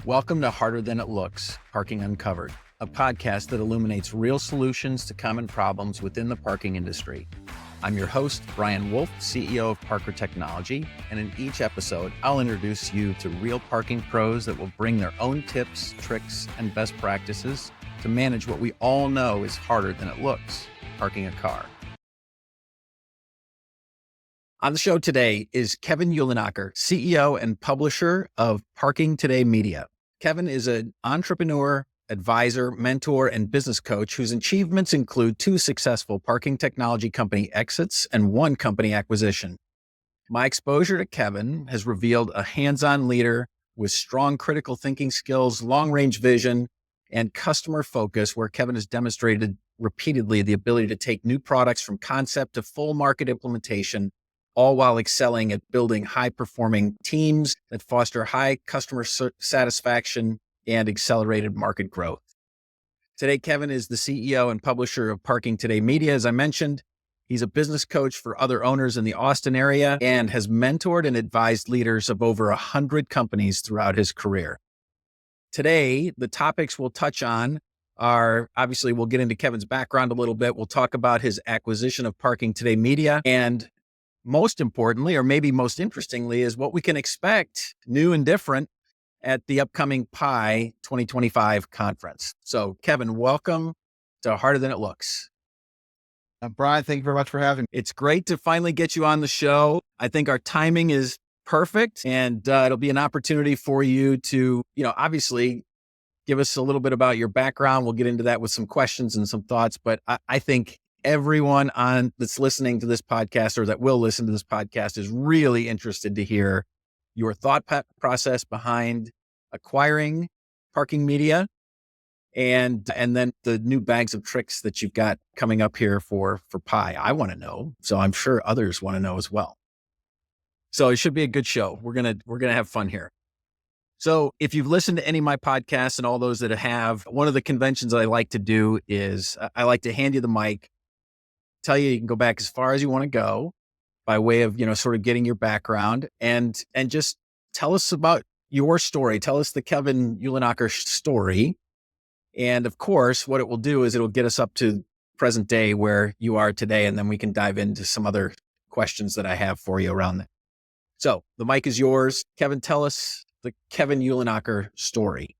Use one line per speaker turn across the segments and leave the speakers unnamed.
Welcome to Harder Than It Looks, Parking Uncovered, a podcast that illuminates real solutions to common problems within the parking industry. I'm your host, Brian Wolff, CEO of Parker Technology, and in each episode, I'll introduce you to real parking pros that will bring their own tips, tricks, and best practices to manage what we all know is harder than it looks, parking a car. On the show today is Kevin Uhlenhaker, CEO and publisher of Parking Today Media. Kevin is an entrepreneur, advisor, mentor, and business coach whose achievements include 2 successful parking technology company exits and 1 company acquisition. My exposure to Kevin has revealed a hands-on leader with strong critical thinking skills, long-range vision, and customer focus, where Kevin has demonstrated repeatedly the ability to take new products from concept to full market implementation, all while excelling at building high-performing teams that foster high customer satisfaction and accelerated market growth. Today, Kevin is the CEO and publisher of Parking Today Media. As I mentioned, he's a business coach for other owners in the Austin area and has mentored and advised leaders of over 100 companies throughout his career. Today, the topics we'll touch on are, obviously, we'll get into Kevin's background a little bit. We'll talk about his acquisition of Parking Today Media, and most importantly, or maybe most interestingly, is what we can expect new and different at the upcoming PI 2025 conference. So, Kevin, welcome to Harder Than It Looks.
Brian, thank you very much for having me.
It's great to finally get you on the show. I think our timing is perfect, and it'll be an opportunity for you to, obviously give us a little bit about your background. We'll get into that with some questions and some thoughts, but I think everyone that's listening to this podcast or that will listen to this podcast is really interested to hear your thought process behind acquiring Parking Media and then the new bags of tricks that you've got coming up here for PI. I want to know, so I'm sure others want to know as well. So it should be a good show. We're gonna have fun here. So if you've listened to any of my podcasts and all those that have, one of the conventions that I like to do is I like to hand you the mic, tell you can go back as far as you want to go by way of, sort of getting your background and just tell us about your story. Tell us the Kevin Uhlenhaker story. And of course, what it will do is it'll get us up to present day where you are today. And then we can dive into some other questions that I have for you around that. So the mic is yours. Kevin, tell us the Kevin Uhlenhaker story.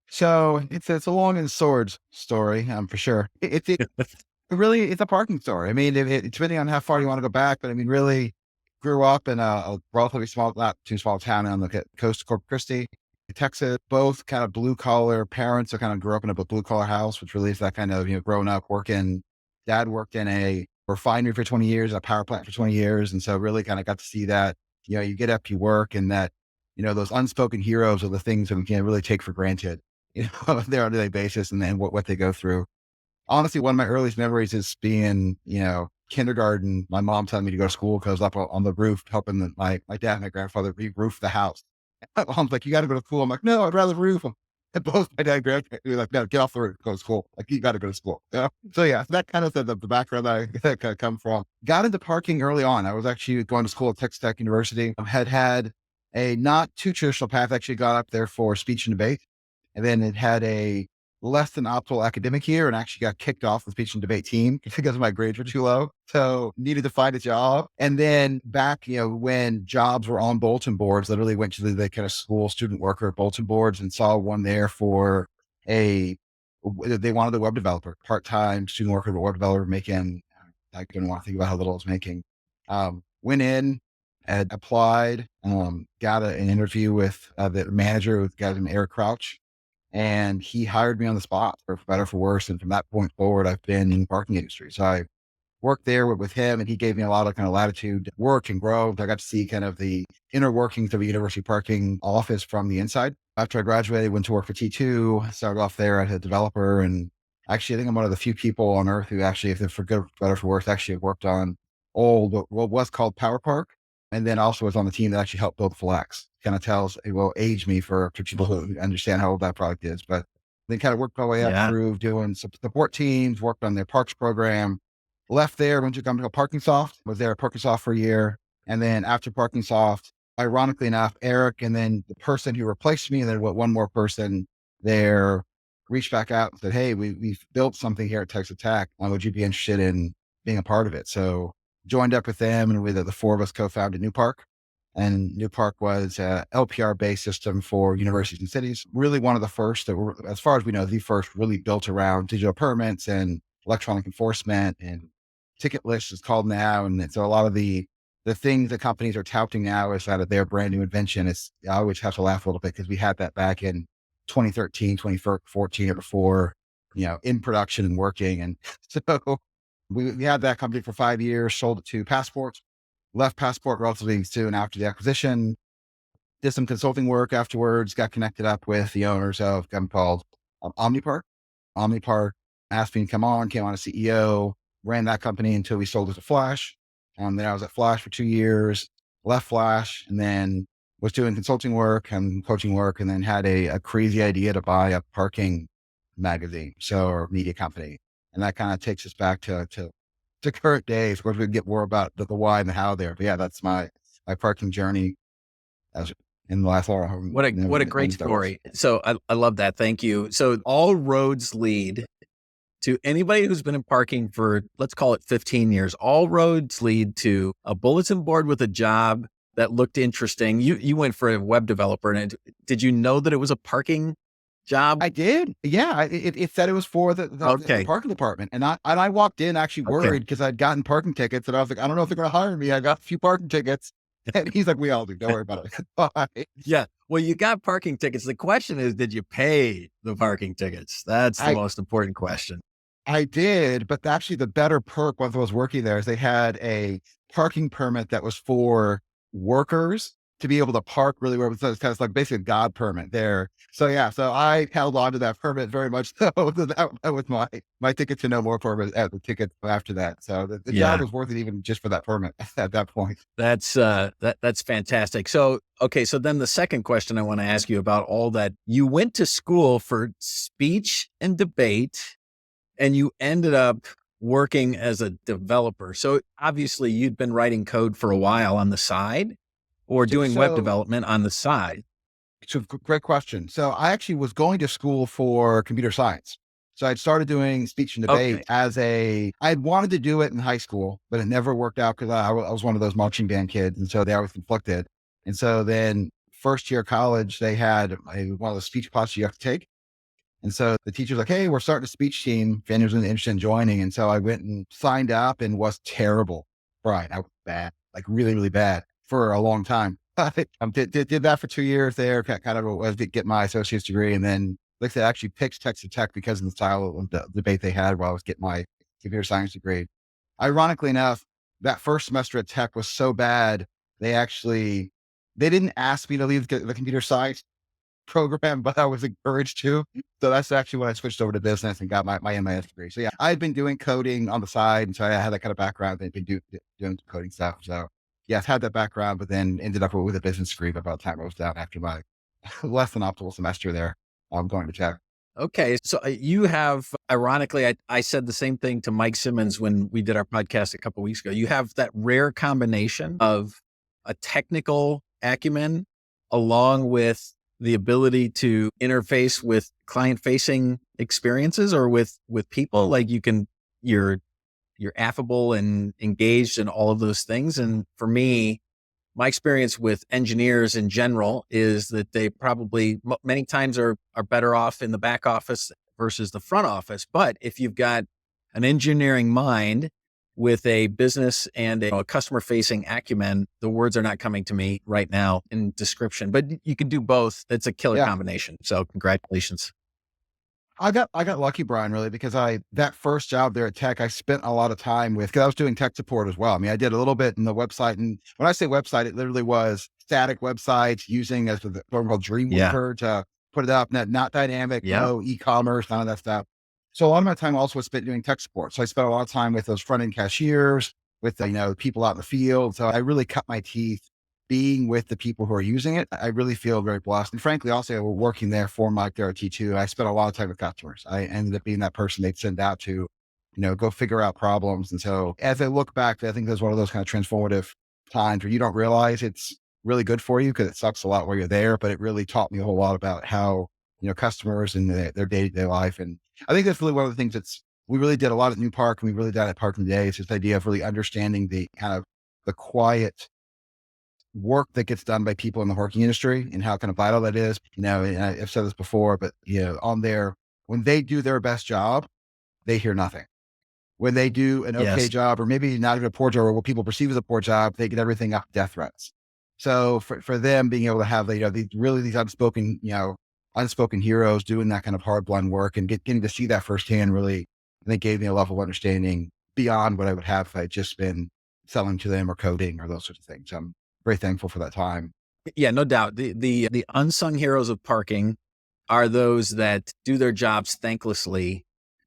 So it's a long and swords story, for sure. Really, it's a parking story. I mean, it's depending on how far you want to go back, but I mean, really grew up in a relatively small, not too small town on the coast of Corpus Christi, Texas. Both kind of blue collar parents. I kind of grew up in a blue collar house, which really is that kind of, growing up working. Dad worked in a refinery for 20 years, a power plant for 20 years. And so really kind of got to see that, you get up, you work, and that, those unspoken heroes are the things that we can't really take for granted, on their on-a-daily basis, and then what they go through. Honestly, one of my earliest memories is being, kindergarten. My mom telling me to go to school because I was up on the roof helping my dad and my grandfather re-roof the house. My mom's like, "You got to go to school." I'm like, "No, I'd rather roof them." And both my dad and grandfather were like, "No, get off the roof, go to school. Like, you got to go to school." So yeah, that kind of the background that I kind of come from. Got into parking early on. I was actually going to school at Texas Tech University. Had a not too traditional path. Actually got up there for speech and debate, and then it had a less than optimal academic year and actually got kicked off the speech and debate team because my grades were too low. So needed to find a job. And then back, when jobs were on bulletin boards, literally went to the kind of school student worker bulletin boards and saw one there for they wanted a web developer, part-time student worker, web developer making, I didn't want to think about how little I was making. Went in and applied, got an interview with the manager, with a guy named Eric Crouch. And he hired me on the spot, for better or for worse. And from that point forward, I've been in the parking industry. So I worked there with him, and he gave me a lot of kind of latitude to work and grow. I got to see kind of the inner workings of a university parking office from the inside. After I graduated, went to work for T2, started off there as a developer. And actually, I think I'm one of the few people on earth who actually, if they're for good, better or for worse, actually have worked on what was called Power Park. And then also was on the team that actually helped build Flex. Kind of it will age me for people who understand how old that product is. But then kind of worked my way up through doing support teams, worked on their parks program, left there, went to a company called ParkingSoft, was there at ParkingSoft for a year. And then after ParkingSoft, ironically enough, Eric and then the person who replaced me and then one more person there reached back out and said, hey, we've built something here at Texas Tech. Would you be interested in being a part of it? So joined up with them, and the four of us co-founded New Park. And New Park was a LPR based system for universities and cities. Really one of the first that were, as far as we know, the first really built around digital permits and electronic enforcement and ticket lists is called now. And so a lot of the things that companies are touting now is out of their brand new invention. I always have to laugh a little bit because we had that back in 2013, 2014 or before, in production and working. And so we had that company for 5 years, sold it to Passport, left Passport relatively soon after the acquisition, did some consulting work afterwards, got connected up with the owners of a company called Omnipark. Omnipark asked me to come on, came on as CEO, ran that company until we sold it to Flash. Then I was at Flash for 2 years, left Flash, and then was doing consulting work and coaching work, and then had a crazy idea to buy a parking magazine, or media company. And that kind of takes us back to current days. Of course, we can get more about the why and the how there. But yeah, that's my parking journey as in the last hour.
What a great story. So I love that. Thank you. So all roads lead to anybody who's been in parking for, let's call it 15 years. All roads lead to a bulletin board with a job that looked interesting. You went for a web developer, and did you know that it was a parking job?
I did. Yeah. It said it was for the parking department. And I walked in actually worried because I'd gotten parking tickets, and I was like, I don't know if they're going to hire me. I got a few parking tickets. And he's like, we all do. Don't worry about it. Bye.
Yeah. Well, you got parking tickets. The question is, did you pay the parking tickets? That's the most important question.
I did, but actually the better perk once I was working there is they had a parking permit that was for workers to be able to park really where it was kind of like basically a God permit there. So yeah, so I held on to that permit very much. So that was my ticket to know more permit at the ticket after that. So the job was worth it even just for that permit at that point.
That's fantastic. So, okay. So then the second question I want to ask you about all that, you went to school for speech and debate, and you ended up working as a developer. So obviously you'd been writing code for a while on the side, or doing web development on the side.
So great question. So I actually was going to school for computer science. So I'd started doing speech and debate I wanted to do it in high school, but it never worked out because I was one of those marching band kids. And so they always conflicted. And so then first year of college, they had one of the speech classes you have to take. And so the teacher's like, hey, we're starting a speech team. If anyone's interested in joining. And so I went and signed up and was terrible. Right. I was bad, like really, really bad for a long time. Did that for 2 years there, kind of was to get my associate's degree. And then, like I said, I actually picked Texas Tech because of the style of the debate they had while I was getting my computer science degree. Ironically enough, that first semester at Tech was so bad, they didn't ask me to leave the computer science program, but I was encouraged to. So that's actually when I switched over to business and got my MIS degree. So yeah, I'd been doing coding on the side. And so I had that kind of background. I'd been doing coding stuff. So yeah, I've had that background, but then ended up with a business degree by the time I was down after my less than optimal semester there. I'm going to Tech.
Okay. So you have, ironically, I said the same thing to Mike Simmons when we did our podcast a couple of weeks ago. You have that rare combination of a technical acumen along with the ability to interface with client-facing experiences or with people. Like you're affable and engaged in all of those things. And for me, my experience with engineers in general is that they probably many times are better off in the back office versus the front office. But if you've got an engineering mind with a business and a customer-facing acumen, the words are not coming to me right now in description, but you can do both. It's a killer combination. So congratulations.
I got lucky, Brian, really, because that first job there at Tech, I spent a lot of time with, because I was doing tech support as well. I mean, I did a little bit in the website, and when I say website, it literally was static websites using as the program called Dreamweaver to put it up, not dynamic, no e-commerce, none of that stuff. So a lot of my time also was spent doing tech support. So I spent a lot of time with those front end cashiers, with people out in the field. So I really cut my teeth being with the people who are using it. I really feel very blessed. And frankly, also we're working there for Mike there at T2. I spent a lot of time with customers. I ended up being that person they'd send out to, go figure out problems. And so as I look back, I think there's one of those kind of transformative times where you don't realize it's really good for you because it sucks a lot while you're there, but it really taught me a whole lot about how, customers and their day-to-day life. And I think that's really one of the things we really did a lot at New Park, and we really did at Park Today. It's this idea of really understanding the kind of the quiet work that gets done by people in the parking industry and how kind of vital that is. And I've said this before, but when they do their best job, they hear nothing. When they do an okay
Yes.
job, or maybe not even a poor job, or what people perceive as a poor job, they get everything up to death threats. So for them being able to have these unspoken heroes doing that kind of hard blind work and getting to see that firsthand really, I think, gave me a level of understanding beyond what I would have if I'd just been selling to them or coding or those sorts of things. I'm very thankful for that time.
Yeah, no doubt. The unsung heroes of parking are those that do their jobs thanklessly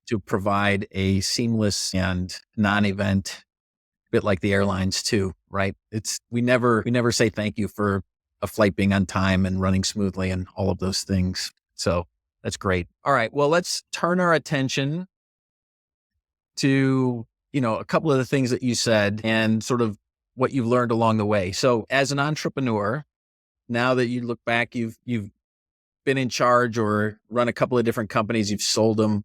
to provide a seamless and non-event, bit like the airlines too, right? We never say thank you for a flight being on time and running smoothly and all of those things. So that's great. All right, well, let's turn our attention to, a couple of the things that you said and sort of what you've learned along the way. So as an entrepreneur, now that you look back, you've been in charge or run a couple of different companies, you've sold them.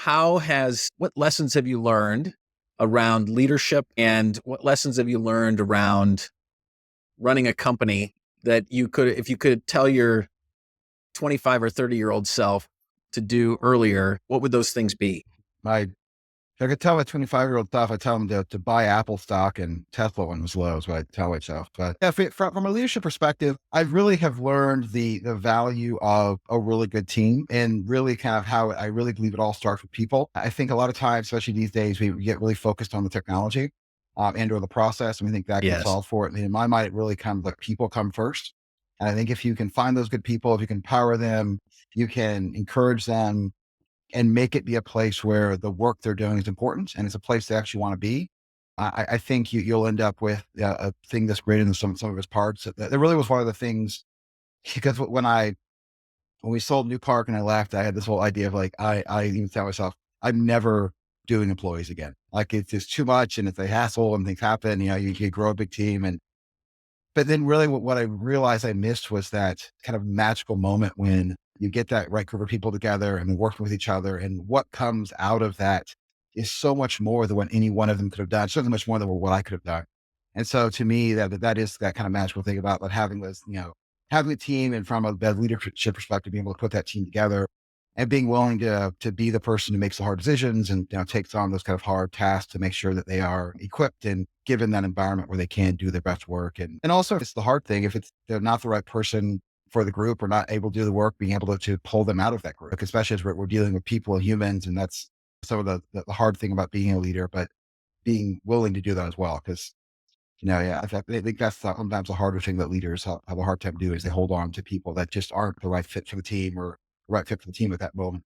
What lessons have you learned around leadership, and what lessons have you learned around running a company that if you could tell your 25 or 30-year-old self to do earlier, what would those things be?
My If I could tell my 25-year-old self, I'd tell him to buy Apple stock and Tesla when it was low is what I'd tell myself. But yeah, from a leadership perspective, I really have learned the value of a really good team, and really kind of how I really believe it all starts with people. I think a lot of times, especially these days, we get really focused on the technology and or the process, and we think that can
Yes.
solve for it. And in my mind, it really kind of like people come first. And I think if you can find those good people, if you can empower them, you can encourage them, and make it be a place where the work they're doing is important and it's a place they actually want to be. I think you'll end up with a thing that's greater than some of its parts. That really was one of the things, because when we sold New Park and I left, I had this whole idea of like, I even tell myself, I'm never doing employees again. Like it's just too much and it's a hassle and things happen, you grow a big team. But then really what I realized I missed was that kind of magical moment when you get that right group of people together and working with each other. And what comes out of that is so much more than what any one of them could have done, certainly much more than what I could have done. And so to me, that is that kind of magical thing about having this, having a team, and from a leadership perspective, being able to put that team together and being willing to be the person who makes the hard decisions and takes on those kind of hard tasks to make sure that they are equipped and given that environment where they can do their best work. And also, if it's the hard thing, if they're not the right person for the group or not able to do the work, being able to pull them out of that group, especially as we're dealing with people and humans. And that's some of the hard thing about being a leader, but being willing to do that as well. Because, yeah, I think that's sometimes the harder thing that leaders have a hard time doing, is they hold on to people that just aren't the right fit for the team or the right fit for the team at that moment.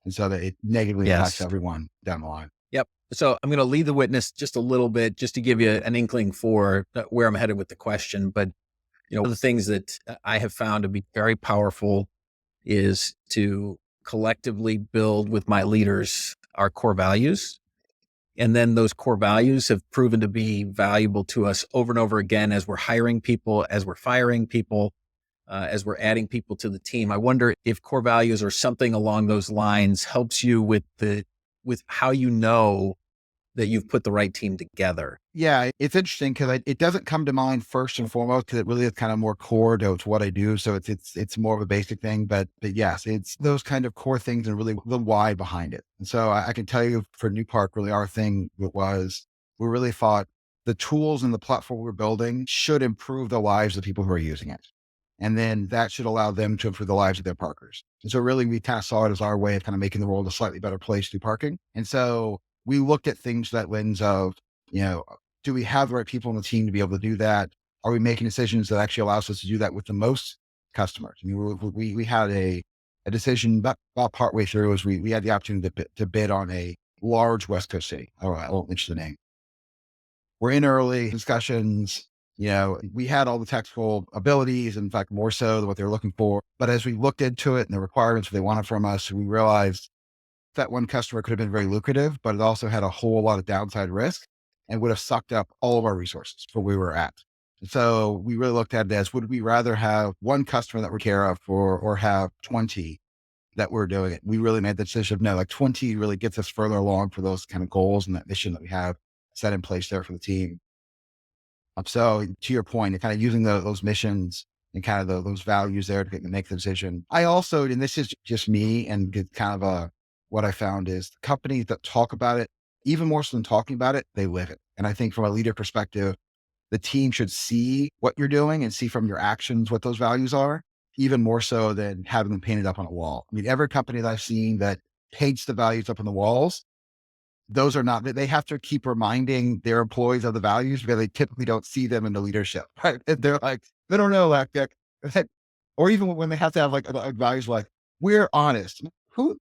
And so that it negatively impacts
Yes.
everyone down the line.
Yep. So I'm going to lead the witness just a little bit, just to give you an inkling for where I'm headed with the question. But, one of the things that I have found to be very powerful is to collectively build with my leaders our core values. And then those core values have proven to be valuable to us over and over again as we're hiring people, as we're firing people, as we're adding people to the team. I wonder if core values or something along those lines helps you with how that you've put the right team together.
Yeah, it's interesting because it doesn't come to mind first and foremost, because it really is kind of more core to what I do. So it's more of a basic thing, but yes, it's those kind of core things and really the why behind it. And so I can tell you for New Park, really our thing was, we really thought the tools and the platform we're building should improve the lives of people who are using it. And then that should allow them to improve the lives of their parkers. And so really we kind of saw it as our way of kind of making the world a slightly better place through parking. And so we looked at things that lens of, do we have the right people on the team to be able to do that? Are we making decisions that actually allows us to do that with the most customers? I mean, we had a decision about partway through, as we had the opportunity to bid on a large West Coast city. All right, I won't mention the name. We're in early discussions. We had all the technical abilities, in fact, more so than what they were looking for. But as we looked into it and the requirements they wanted from us, we realized that one customer could have been very lucrative, but it also had a whole lot of downside risk and would have sucked up all of our resources for where we were at. So we really looked at it as, would we rather have one customer that we care of or have 20 that we're doing it? We really made the decision of no, like 20 really gets us further along for those kind of goals and that mission that we have set in place there for the team. So to your point, and kind of using those missions and kind of those values there to make the decision. I also, and this is just me and kind of what I found is companies that talk about it, even more so than talking about it, they live it. And I think from a leader perspective, the team should see what you're doing and see from your actions what those values are, even more so than having them painted up on a wall. I mean, every company that I've seen that paints the values up on the walls, those are not, they have to keep reminding their employees of the values because they typically don't see them in the leadership, right? And they're like, they don't know that, or even when they have to have like values like, we're honest. Who,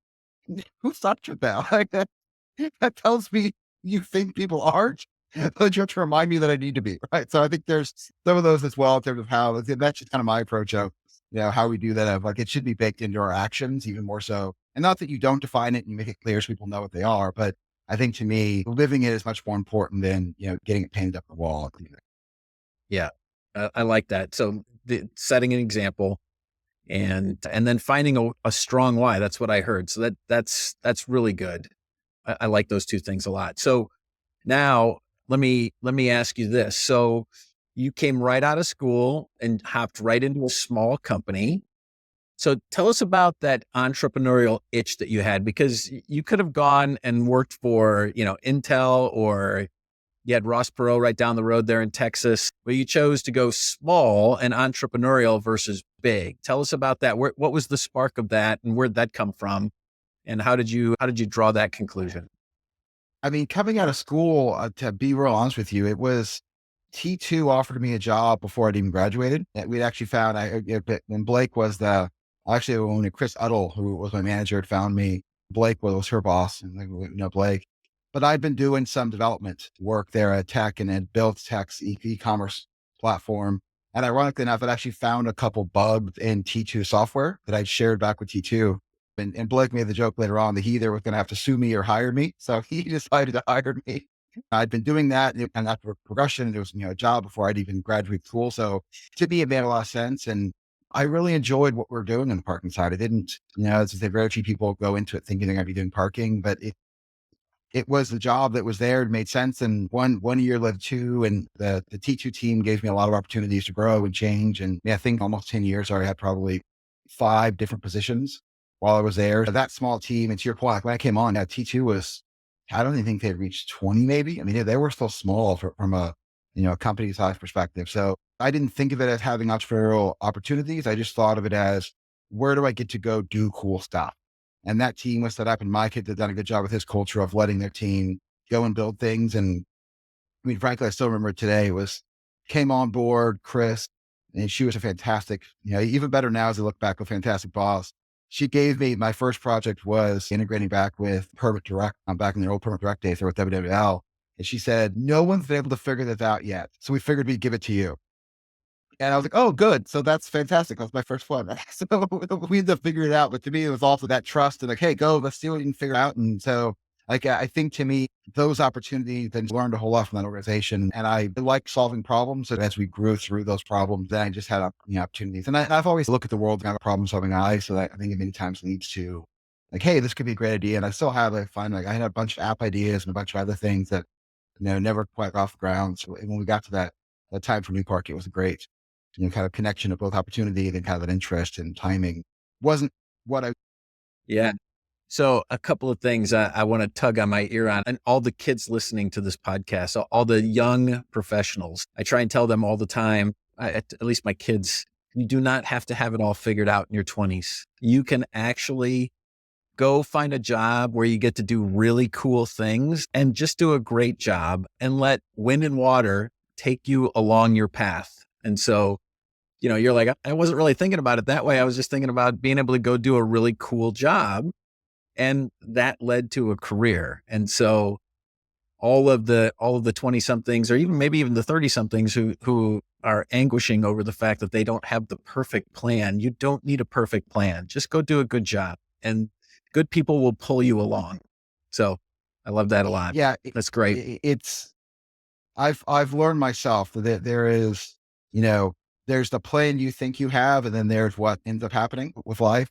who thought you that? Like that tells me you think people aren't, but you have to remind me that I need to be, right? So I think there's some of those as well in terms of how that's just kind of my approach of, how we do that. Of like, it should be baked into our actions even more so. And not that you don't define it and you make it clear so people know what they are, but I think to me, living it is much more important than, getting it painted up on the wall.
Yeah, I like that. So setting an example and then finding a strong why. That's what I heard. So that's really good. I like those two things a lot. So now let me ask you this. So you came right out of school and hopped right into a small company. So tell us about that entrepreneurial itch that you had, because you could have gone and worked for, Intel, or you had Ross Perot right down the road there in Texas, but you chose to go small and entrepreneurial versus big. Tell us about that. What was the spark of that, and where'd that come from? And how did you draw that conclusion?
I mean, coming out of school, to be real honest with you, it was T2 offered me a job before I'd even graduated. We'd actually found, when Blake was actually when Chris Uddle, who was my manager, had found me, Blake was her boss, and Blake. But I'd been doing some development work there at Tech and had built Tech's e-commerce platform. And ironically enough, I'd actually found a couple bugs in T2 software that I'd shared back with T2. And Blake made the joke later on that he either was going to have to sue me or hire me. So he decided to hire me. I'd been doing that and after progression, it was, a job before I'd even graduate school. So to me, it made a lot of sense. And I really enjoyed what we're doing on the parking side. I didn't, as I say, very few people go into it thinking they're going to be doing parking, but it was the job that was there. It made sense. And one year led two, and the T2 team gave me a lot of opportunities to grow and change. And I think almost 10 years, I had probably 5 different positions while I was there. That small team, and to your point, like when I came on, T2 was, I don't even think they'd reached 20 maybe. I mean, they were still small from a, company size perspective. So I didn't think of it as having entrepreneurial opportunities. I just thought of it as, where do I get to go do cool stuff? And that team was set up, and my kid had done a good job with his culture of letting their team go and build things. And I mean, frankly, I still remember today. It was came on board, Chris, and she was a fantastic, even better now as I look back, a fantastic boss. She gave me my first project was integrating back with Permit Direct. I'm back in the old Permit Direct days there with WWL. And she said, no one's been able to figure this out yet. So we figured we'd give it to you. And I was like, oh, good. So that's fantastic. That's my first one. So we ended up figuring it out. But to me, it was also that trust and like, hey, go, let's see what you can figure out. And so I think to me, those opportunities, then learned a whole lot from that organization. And I like solving problems. And as we grew through those problems, then I just had opportunities. And I've always looked at the world kind of problem solving eye. So that I think it many times leads to like, hey, this could be a great idea. And I still have, I find like I had a bunch of app ideas and a bunch of other things that, never quite got off the ground. So when we got to that time for New Park, it was great, kind of connection of both opportunity and kind of an interest and timing wasn't what I.
Yeah. So a couple of things I want to tug on my ear on, and all the kids listening to this podcast, so all the young professionals, I try and tell them all the time, at least my kids, you do not have to have it all figured out in your 20s. You can actually go find a job where you get to do really cool things and just do a great job and let wind and water take you along your path. And so, you're like, I wasn't really thinking about it that way. I was just thinking about being able to go do a really cool job. And that led to a career. And so all of the 20 somethings, or maybe even the 30 somethings who are anguishing over the fact that they don't have the perfect plan. You don't need a perfect plan. Just go do a good job, and good people will pull you along. So I love that a lot.
Yeah,
That's great.
it's, I've learned myself that there is there's the plan you think you have, and then there's what ends up happening with life.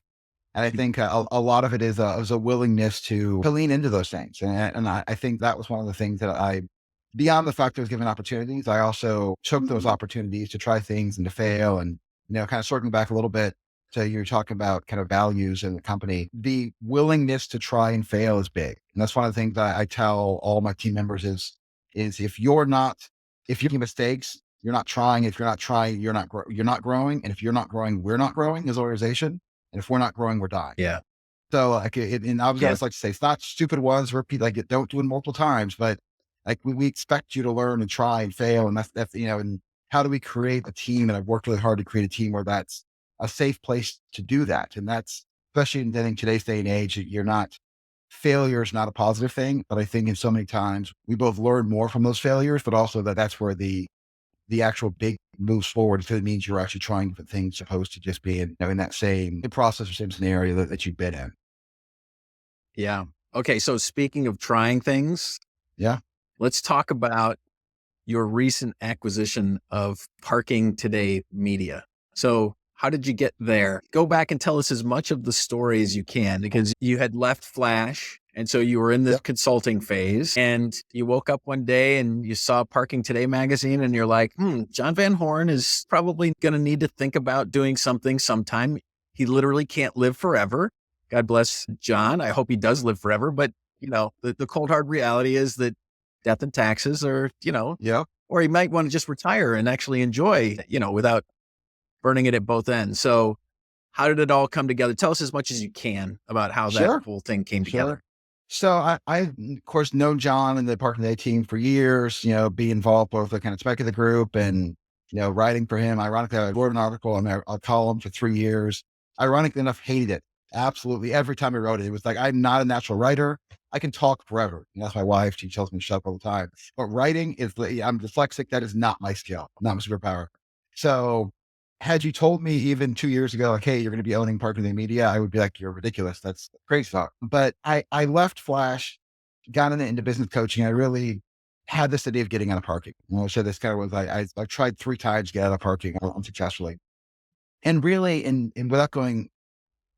And I think a lot of it is a willingness to lean into those things. And I think that was one of the things that beyond the fact I was given opportunities, I also took those opportunities to try things and to fail. And, kind of circling back a little bit to you're talking about kind of values in the company, the willingness to try and fail is big. And that's one of the things that I tell all my team members is if you're making mistakes, you're not trying. If you're not trying, you're not growing. And if you're not growing, we're not growing as an organization. And if we're not growing, we're dying.
Yeah.
So like, and I was
Yeah.
always like to say, it's not stupid ones, repeat, like don't do it multiple times, but like we expect you to learn and try and fail. And that's, and how do we create a team? And I've worked really hard to create a team where that's a safe place to do that. And that's, especially in today's day and age, failure is not a positive thing, but I think in so many times we both learn more from those failures, but also that's where the actual big moves forward, because it means you're actually trying different things opposed to just being in that same process or same scenario that you've been in.
Yeah. Okay. So speaking of trying things,
Yeah.
let's talk about your recent acquisition of Parking Today Media. So how did you get there? Go back and tell us as much of the story as you can, because you had left Flash. And so you were in this consulting phase, and you woke up one day and you saw Parking Today magazine and you're like, John Van Horn is probably going to need to think about doing something sometime. He literally can't live forever. God bless John. I hope he does live forever. But, the cold hard reality is that death and taxes are, or he might want to just retire and actually enjoy, without burning it at both ends. So how did it all come together? Tell us as much as you can about how that whole thing came together.
So I of course known John and the Parking Day team for years, be involved both the kind of spec of the group and, writing for him. Ironically, I wrote an article and a column for 3 years. Ironically enough, hated it. Absolutely. Every time I wrote it, it was like, I'm not a natural writer. I can talk forever. And that's my wife. She tells me to shut up all the time. But writing I'm dyslexic. That is not my skill, not my superpower. So had you told me even 2 years ago, like, hey, you're going to be owning Parking Day Media, I would be like, you're ridiculous. That's crazy talk. But I left Flash, got into business coaching. I really had this idea of getting out of parking. So this kind of was, I tried 3 times to get out of parking unsuccessfully. And really, and without going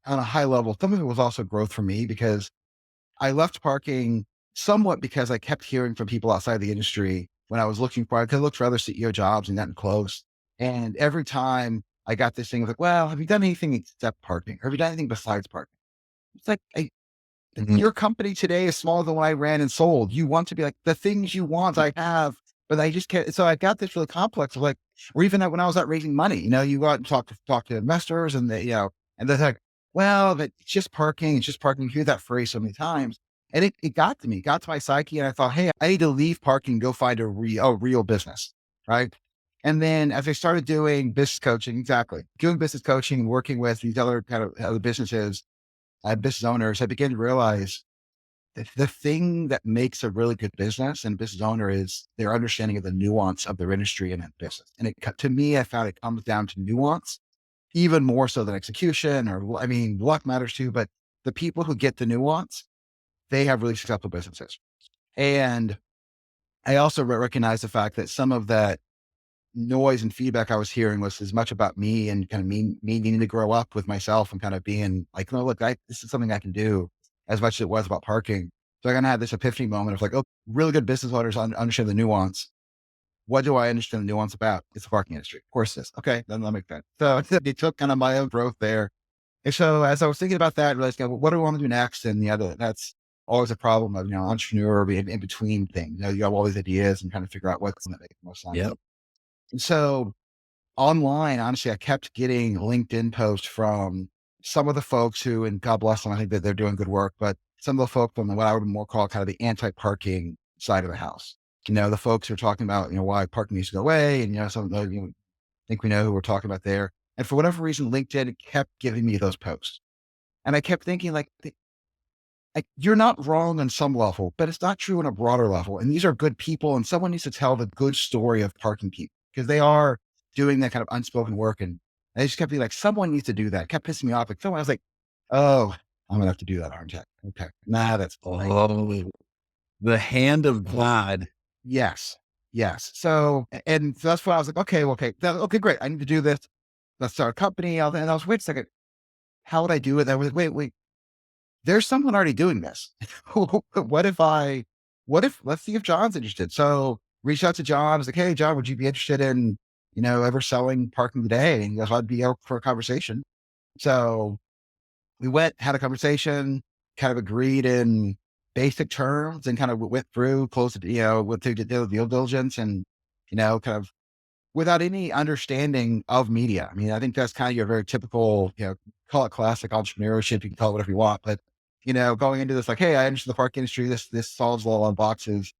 on a high level, some of it was also growth for me, because I left parking somewhat because I kept hearing from people outside the industry when I was looking for, I could look for other CEO jobs and gotten close. And every time I got this thing of like, well, have you done anything except parking? Or have you done anything besides parking? It's like, your company today is smaller than what I ran and sold. You want to be like, the things you want, I have, but I just can't. So I got this really complex of like, or even when I was out raising money, you go out and talk to investors and and they're like, well, but it's just parking. It's just parking. You hear that phrase so many times. And it got to me, got to my psyche. And I thought, hey, I need to leave parking, and go find a real business. Right. And then as I started doing business coaching, doing business coaching, working with these other kind of other businesses, business owners, I began to realize that the thing that makes a really good business and business owner is their understanding of the nuance of their industry and that business. And to me, I found it comes down to nuance, even more so than execution, or, luck matters too, but the people who get the nuance, they have really successful businesses. And I also recognize the fact that some of that noise and feedback I was hearing was as much about me and kind of me needing to grow up with myself and kind of being like, no, look, this is something I can do, as much as it was about parking. So I kind of had this epiphany moment of like, oh, really good business owners understand the nuance. What do I understand the nuance about? It's the parking industry. Of course it is. Okay, then that makes sense. So it took kind of my own growth there. And so as I was thinking about that, I realized, what do I want to do next? And that's always a problem of, entrepreneur being in between things. You have all these ideas and kind of figure out what's going to make the most sense.
Yep.
And so online, honestly, I kept getting LinkedIn posts from some of the folks who, and God bless them, I think that they're doing good work, but some of the folks on what I would more call kind of the anti-parking side of the house. The folks who are talking about, why parking needs to go away. And, some of the, I think we know who we're talking about there. And for whatever reason, LinkedIn kept giving me those posts. And I kept thinking like, you're not wrong on some level, but it's not true on a broader level. And these are good people. And someone needs to tell the good story of parking people, because they are doing that kind of unspoken work. And I just kept being like, someone needs to do that. It kept pissing me off. Like someone, I was like, oh, I'm gonna have to do that, aren't I? Okay. Nah, that's
the hand of God.
Yes. Yes. So, and so that's why I was like, okay, great. I need to do this. Let's start a company. And I was, wait a second, how would I do it? I was, wait, there's someone already doing this. what if I, let's see if John's interested. So reached out to John. I was like, hey, John, would you be interested in, ever selling parking today? And he goes, I'd be out for a conversation. So we went, had a conversation, kind of agreed in basic terms and kind of went through, closed, went through the due diligence and, kind of without any understanding of media. I mean, I think that's kind of your very typical, call it classic entrepreneurship. You can call it whatever you want, but, going into this, like, hey, I understand the park industry. This solves a lot of boxes.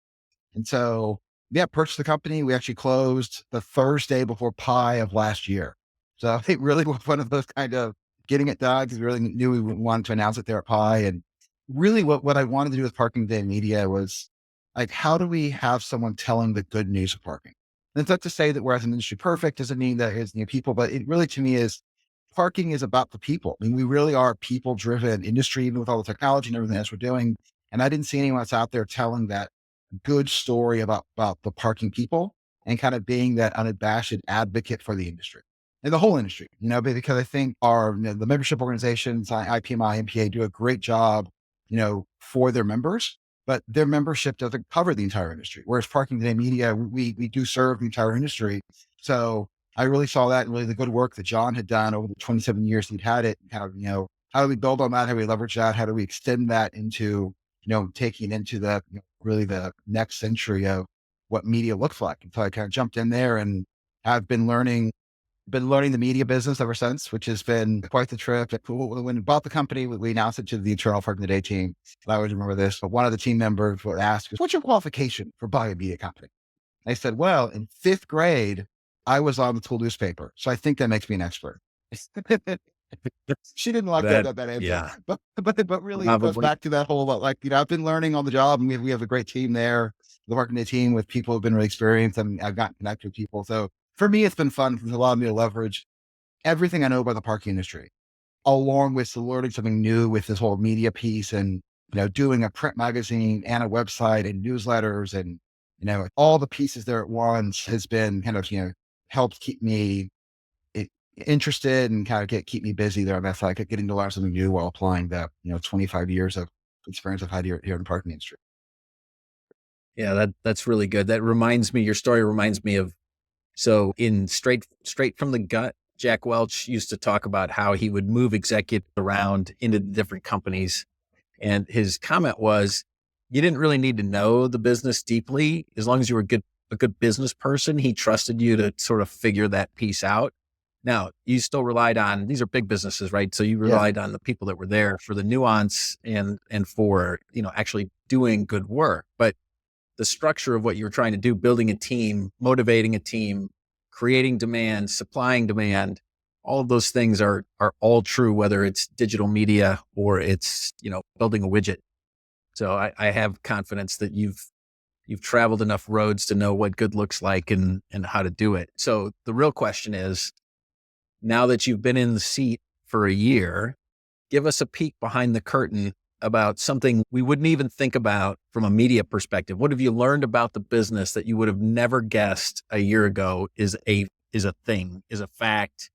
And so, yeah, purchased the company. We actually closed the Thursday before Pi of last year. So it really was one of those kind of getting it done because we really knew we wanted to announce it there at Pi. And really what I wanted to do with Parking Day Media was like, how do we have someone telling the good news of parking? And it's not to say that we're as an industry perfect, doesn't mean that it's people, but it really to me is parking is about the people. I mean, we really are a people driven industry, even with all the technology and everything else we're doing. And I didn't see anyone else out there telling that good story about the parking people and kind of being that unabashed advocate for the industry and the whole industry, because I think our, the membership organizations, IPMI, MPA do a great job, for their members, but their membership doesn't cover the entire industry. Whereas Parking Today Media, we do serve the entire industry. So I really saw that and really the good work that John had done over the 27 years he'd had it, kind of, how do we build on that? How do we leverage that? How do we extend that into, taking it into the, really the next century of what media looks like. And so I kind of jumped in there and I've been learning the media business ever since, which has been quite the trip. When we bought the company, we announced it to the internal Parking Today team. I always remember this, but one of the team members would ask, what's your qualification for buying a media company? I said, well, in fifth grade, I was on the school newspaper. So I think that makes me an expert. She didn't like
That,
that answer,
yeah,
but really it goes
probably.
back to that whole, like, I've been learning on the job and we have a great team there, the marketing team with people who've been really experienced and I've gotten connected with people. So for me, it's been fun because it allowed me to leverage everything I know about the parking industry, along with learning something new with this whole media piece and, doing a print magazine and a website and newsletters and, all the pieces there at once has been kind of, helped keep me interested and kind of keep me busy there on that side, getting to learn something new while applying the, 25 years of experience I've had here in the parking industry.
Yeah, that's really good. That reminds me, your story reminds me of, so in straight from the gut, Jack Welch used to talk about how he would move executives around into different companies. And his comment was, you didn't really need to know the business deeply. As long as you were a good business person, he trusted you to sort of figure that piece out. Now, you still relied on, these are big businesses, right? So you
Yeah.
relied on the people that were there for the nuance and for, actually doing good work. But the structure of what you're trying to do, building a team, motivating a team, creating demand, supplying demand, all of those things are all true, whether it's digital media or it's, building a widget. So I have confidence that you've traveled enough roads to know what good looks like and how to do it. So the real question is, now that you've been in the seat for a year, give us a peek behind the curtain about something we wouldn't even think about from a media perspective. What have you learned about the business that you would have never guessed a year ago is a thing, is a fact,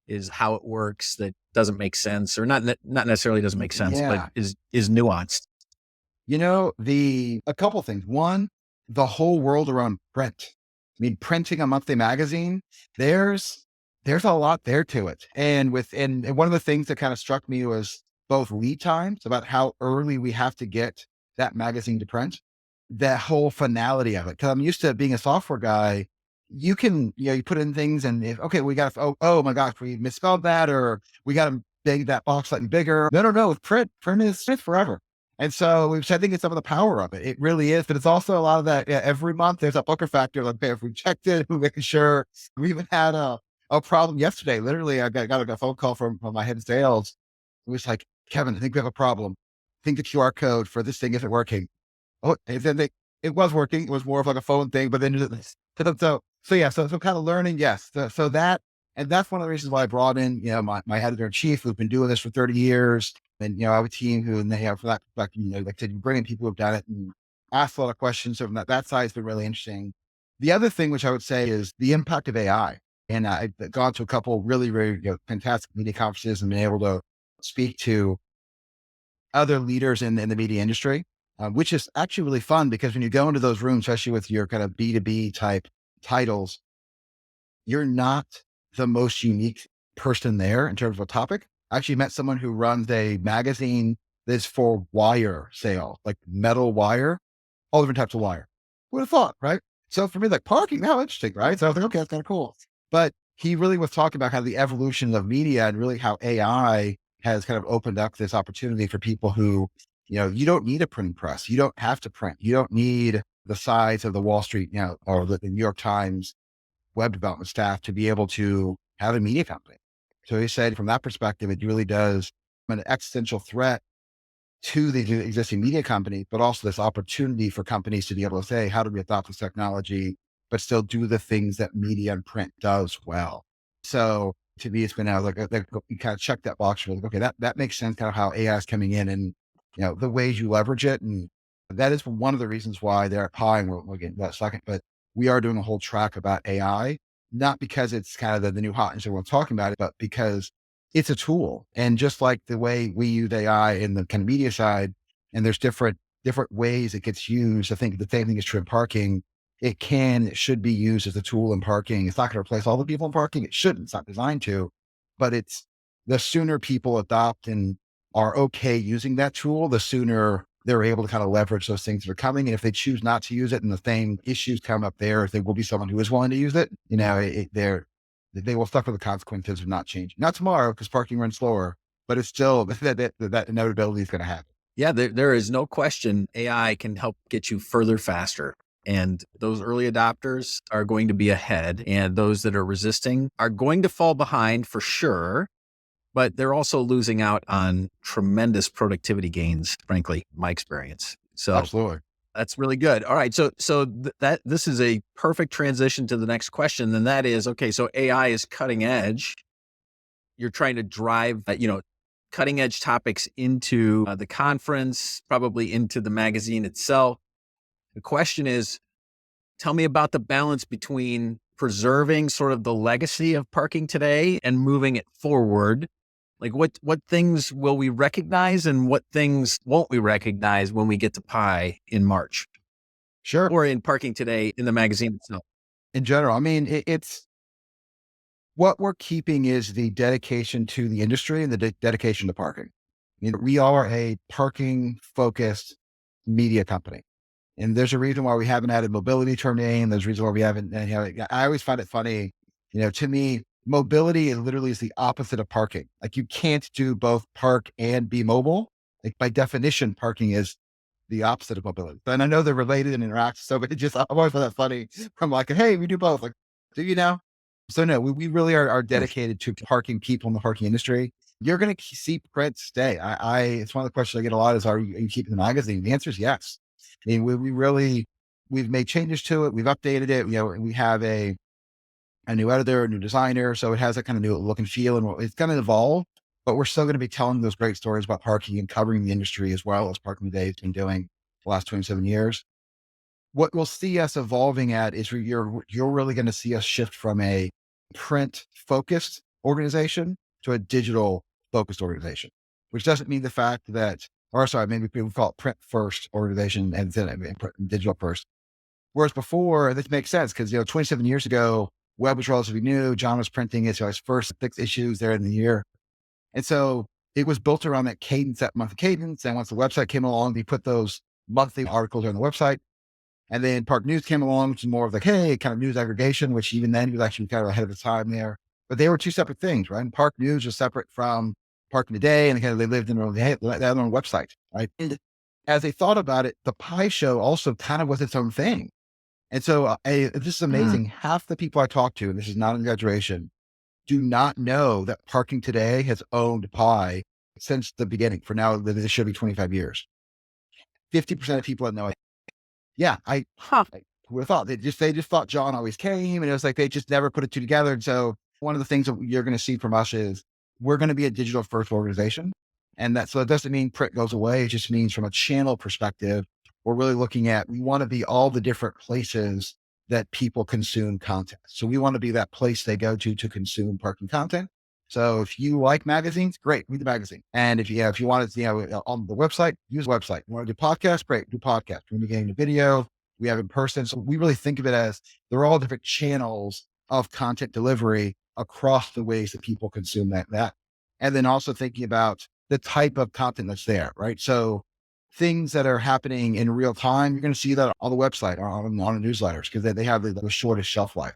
is how it works that doesn't make sense, or not necessarily doesn't make sense, but
Yeah.
is nuanced?
A couple things. One, the whole world around print. I mean, printing a monthly magazine, there's a lot there to it. And one of the things that kind of struck me was both lead times, about how early we have to get that magazine to print, that whole finality of it. Cause I'm used to being a software guy. You can, you put in things and if, okay, we got to, oh my gosh, we misspelled that, or we got to make that box slightly bigger. No. Print is forever. And so, which I think is some of the power of it. It really is, but it's also a lot of that. Yeah, every month there's a booker factor. Like, okay, if we checked it, we're making sure. We even had a problem yesterday. Literally, I got a phone call from my head of sales. It was like, Kevin, I think we have a problem. I think the QR code for this thing isn't working. Oh, and then it was working. It was more of like a phone thing, but then so kind of learning, yes. So that, and that's one of the reasons why I brought in, my editor in chief who's been doing this for 30 years. And, I have a team who, and they have for that, like, like to bring in people who've done it and ask a lot of questions. So from that side's been really interesting. The other thing, which I would say, is the impact of AI. And I've gone to a couple really, really fantastic media conferences and been able to speak to other leaders in the media industry, which is actually really fun because when you go into those rooms, especially with your kind of B2B type titles, you're not the most unique person there in terms of a topic. I actually met someone who runs a magazine that's for wire sale, like metal wire, all different types of wire. Who would have thought, right? So for me, like parking, how interesting, right? So I was like, okay, that's kind of cool. But he really was talking about how the evolution of media and really how AI has kind of opened up this opportunity for people who, you don't need a printing press. You don't have to print. You don't need the size of the Wall Street, or the New York Times web development staff to be able to have a media company. So he said from that perspective, it really does an existential threat to the existing media company, but also this opportunity for companies to be able to say, how do we adopt this technology, but still do the things that media and print does well? So to me, it's been like, you kind of check that box. You're like, okay, that makes sense, kind of how AI is coming in and, the ways you leverage it. And that is one of the reasons why they're at Pi, and we'll get into that in a second, but we are doing a whole track about AI, not because it's kind of the new hot and everyone's talking about it, but because it's a tool. And just like the way we use AI in the kind of media side, and there's different ways it gets used. I think the same thing is true in parking. It should be used as a tool in parking. It's not going to replace all the people in parking. It shouldn't. It's not designed to, but it's the sooner people adopt and are okay using that tool, the sooner they're able to kind of leverage those things that are coming. And if they choose not to use it and the same issues come up there, if there will be someone who is willing to use it, they will suffer the consequences of not changing. Not tomorrow, because parking runs slower, but it's still that inevitability is going to happen.
Yeah, there is no question AI can help get you further faster. And those early adopters are going to be ahead, and those that are resisting are going to fall behind for sure. But they're also losing out on tremendous productivity gains, frankly, my experience. So
Absolutely.
that's really good. All right. That this is a perfect transition to the next question. And that is, okay, so AI is cutting edge. You're trying to drive, cutting edge topics into the conference, probably into the magazine itself. The question is, tell me about the balance between preserving sort of the legacy of parking today and moving it forward. Like what things will we recognize and what things won't we recognize when we get to Pi in March
Sure.
or in parking today in the magazine itself?
In general, I mean, it's what we're keeping is the dedication to the industry and the dedication to parking. We are a parking focused media company. And there's a reason why we haven't added mobility to our name. There's a reason why we haven't, I always find it funny, to me, mobility literally is the opposite of parking. Like you can't do both park and be mobile. Like by definition, parking is the opposite of mobility. And I know they're related and interact. So, but I've always found that funny. I'm like, hey, we do both. Like, do you know? So no, we really are dedicated to parking people in the parking industry. You're going to see print stay. It's one of the questions I get a lot is, are you keeping the magazine? The answer is yes. I mean, we've made changes to it. We've updated it. We have a new editor, a new designer. So it has that kind of new look and feel, and it's going to evolve, but we're still going to be telling those great stories about parking and covering the industry as well as Parking Today has been doing the last 27 years. What we'll see us evolving at is you're really going to see us shift from a print focused organization to a digital focused organization, which doesn't mean the fact that, or sorry, maybe people call it print first organization and then digital first. Whereas before, this makes sense because, 27 years ago, web was relatively new. John was printing his first 6 issues there in the year. And so it was built around that cadence, that monthly cadence. And once the website came along, we put those monthly articles on the website. And then Park News came along, which is more of like, hey, kind of news aggregation, which even then was actually kind of ahead of the time there. But they were two separate things, right? And Park News was separate from Parking Today, and kind of they lived in their own website, right? And as they thought about it, the Pi Show also kind of was its own thing. And so this is amazing. Half the people I talk to, and this is not an exaggeration, do not know that Parking Today has owned Pi since the beginning. For now, this should be 25 years. 50% of people have no idea. Yeah, I would have thought they just thought John always came, and it was like they just never put it two together. And so one of the things that you're going to see from us is we're going to be a digital first organization, and so it doesn't mean print goes away. It just means from a channel perspective, we're really looking at we want to be all the different places that people consume content. So we want to be that place they go to consume parking content. So if you like magazines, great, read the magazine. And if you want to, on the website, use the website. You want to do podcasts, great, do podcasts. When you're getting the video, we have in person. So we really think of it as they're all different channels of content delivery across the ways that people consume that. And then also thinking about the type of content that's there, right? So things that are happening in real time, you're going to see that on the website or on the newsletters because they have the shortest shelf life.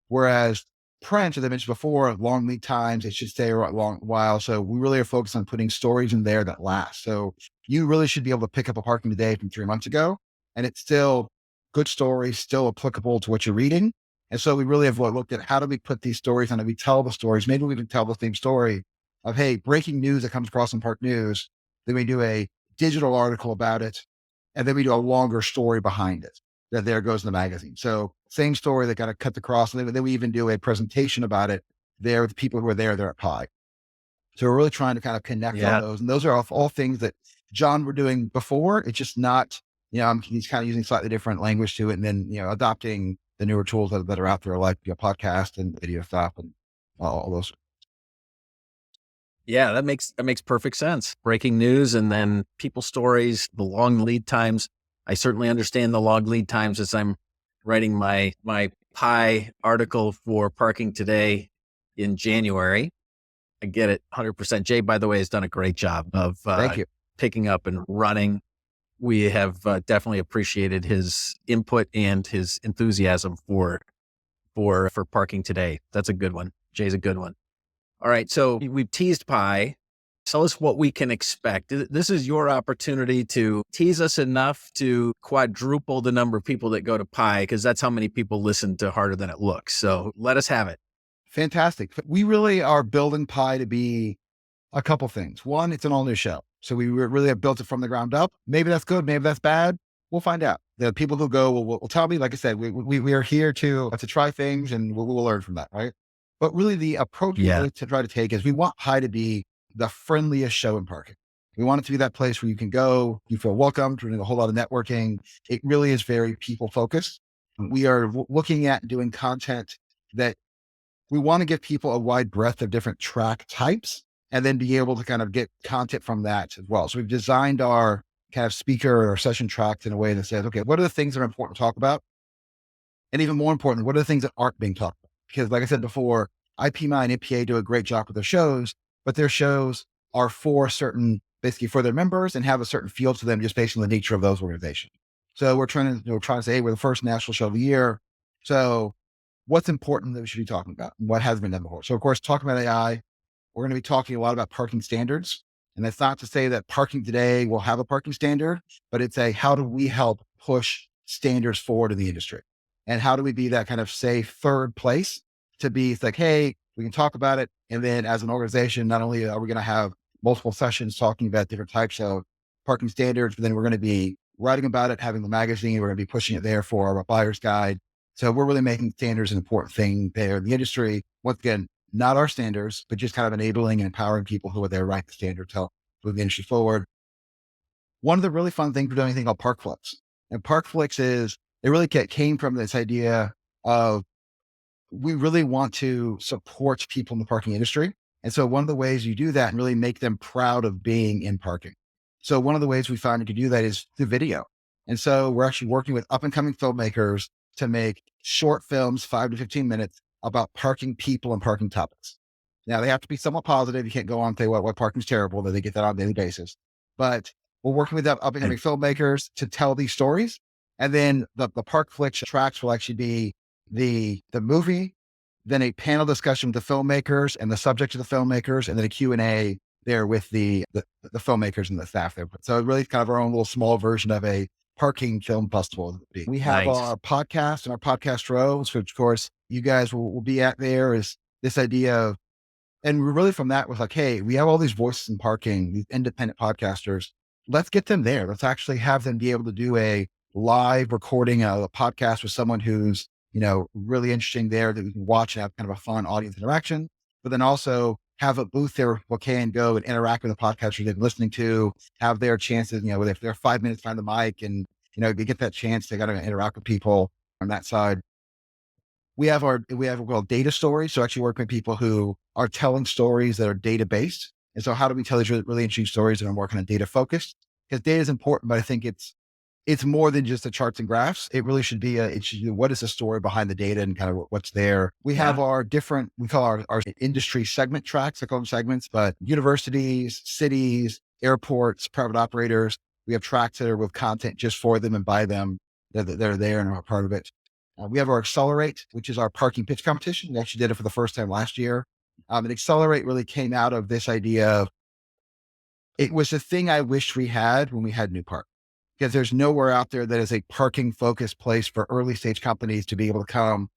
Whereas print, as I mentioned before, long lead times, it should stay a long while. So we really are focused on putting stories in there that last. So you really should be able to pick up a Parking Today from 3 months ago, and it's still good stories, still applicable to what you're reading. And so we really have looked at how do we put these stories on, how do we tell the stories? Maybe we can tell the same story of, hey, breaking news that comes across in Park News. Then we do a digital article about it. And then we do a longer story behind it that there goes in the magazine. So same story that got to cut across. And then we even do a presentation about it there with the people who are there at Pi. So we're really trying to kind of connect all those. And those are all things that John were doing before. It's just not, he's kind of using slightly different language to it. And then, adopting the newer tools that are out there, like podcast and video stuff and all those.
Yeah, that makes perfect sense. Breaking news and then people stories, the long lead times. I certainly understand the long lead times as I'm writing my Pi article for Parking Today in January. I get it 100%. Jay, by the way, has done a great job of
Thank you.
Picking up and running. We have definitely appreciated his input and his enthusiasm for Parking Today. That's a good one. Jay's a good one. All right, so we've teased Pi. Tell us what we can expect. This is your opportunity to tease us enough to quadruple the number of people that go to Pi, because that's how many people listen to Harder Than It Looks. So let us have it.
Fantastic. We really are building Pi to be a couple things. One, it's an all new show. So we really have built it from the ground up. Maybe that's good. Maybe that's bad. We'll find out. The people who go will tell me. Like I said, we are here to try things, and we'll learn from that, right? But really the approach we really to try to take is we want Pi to be the friendliest show in parking. We want it to be that place where you can go, you feel welcomed, we're doing a whole lot of networking. It really is very people focused. We are looking at doing content that we want to give people a wide breadth of different track types and then be able to kind of get content from that as well. So we've designed our kind of speaker or session tracks in a way that says, okay, what are the things that are important to talk about? And even more importantly, what are the things that aren't being talked about? Because like I said before, IPMI and NPA do a great job with their shows, but their shows are basically for their members and have a certain feel to them just based on the nature of those organizations. So we're trying to say, hey, we're the first national show of the year. So what's important that we should be talking about? What has been done before? So of course, talking about AI, we're going to be talking a lot about parking standards. And that's not to say that Parking Today will have a parking standard, but it's how do we help push standards forward in the industry? And how do we be that kind of safe third place to be like, hey, we can talk about it. And then as an organization, not only are we going to have multiple sessions talking about different types of parking standards, but then we're going to be writing about it, having the magazine, we're going to be pushing it there for our buyer's guide. So we're really making standards an important thing there in the industry. Once again, not our standards, but just kind of enabling and empowering people who are there write the standards to help move the industry forward. One of the really fun things we're doing anything called Parkflix. And Parkflix it really came from this idea of we really want to support people in the parking industry. And so one of the ways you do that and really make them proud of being in parking. So one of the ways we found to do that is through video. And so we're actually working with up and coming filmmakers to make short films, 5 to 15 minutes, about parking people and parking topics. Now they have to be somewhat positive. You can't go on and say what parking's terrible, that they get that on a daily basis. But we're working with up and coming filmmakers to tell these stories. And then the Parkflix tracks will actually be the movie, then a panel discussion with the filmmakers and the subject of the filmmakers, and then a Q&A there with the filmmakers and the staff there. So really kind of our own little small version of a parking film festival. We have our podcast and our podcast rows, which of course you guys will be at there, is this idea of, and we're really from that was like, hey, we have all these voices in parking, these independent podcasters. Let's get them there. Let's actually have them be able to do a live recording of a podcast with someone who's, really interesting there that we can watch and have kind of a fun audience interaction, but then also have a booth there where people can go and interact with the podcaster they've been listening to, have their chances, if they're 5 minutes behind the mic and, they get that chance, they got to interact with people. on that side. We have what we call data stories. So actually working with people who are telling stories that are data based. And so how do we tell these really interesting stories that are more kind of data focused? Because data is important, but I think it's more than just the charts and graphs. It really should be it should be what is the story behind the data and kind of what's there. We have our different, we call our industry segment tracks, I call them segments, but universities, cities, airports, private operators, we have tracks that are with content just for them and by them. They're there and are a part of it. We have our Accelerate, which is our parking pitch competition. We actually did it for the first time last year. And Accelerate really came out of this idea of, it was the thing I wished we had when we had New Park, because there's nowhere out there that is a parking focused place for early stage companies to be able to come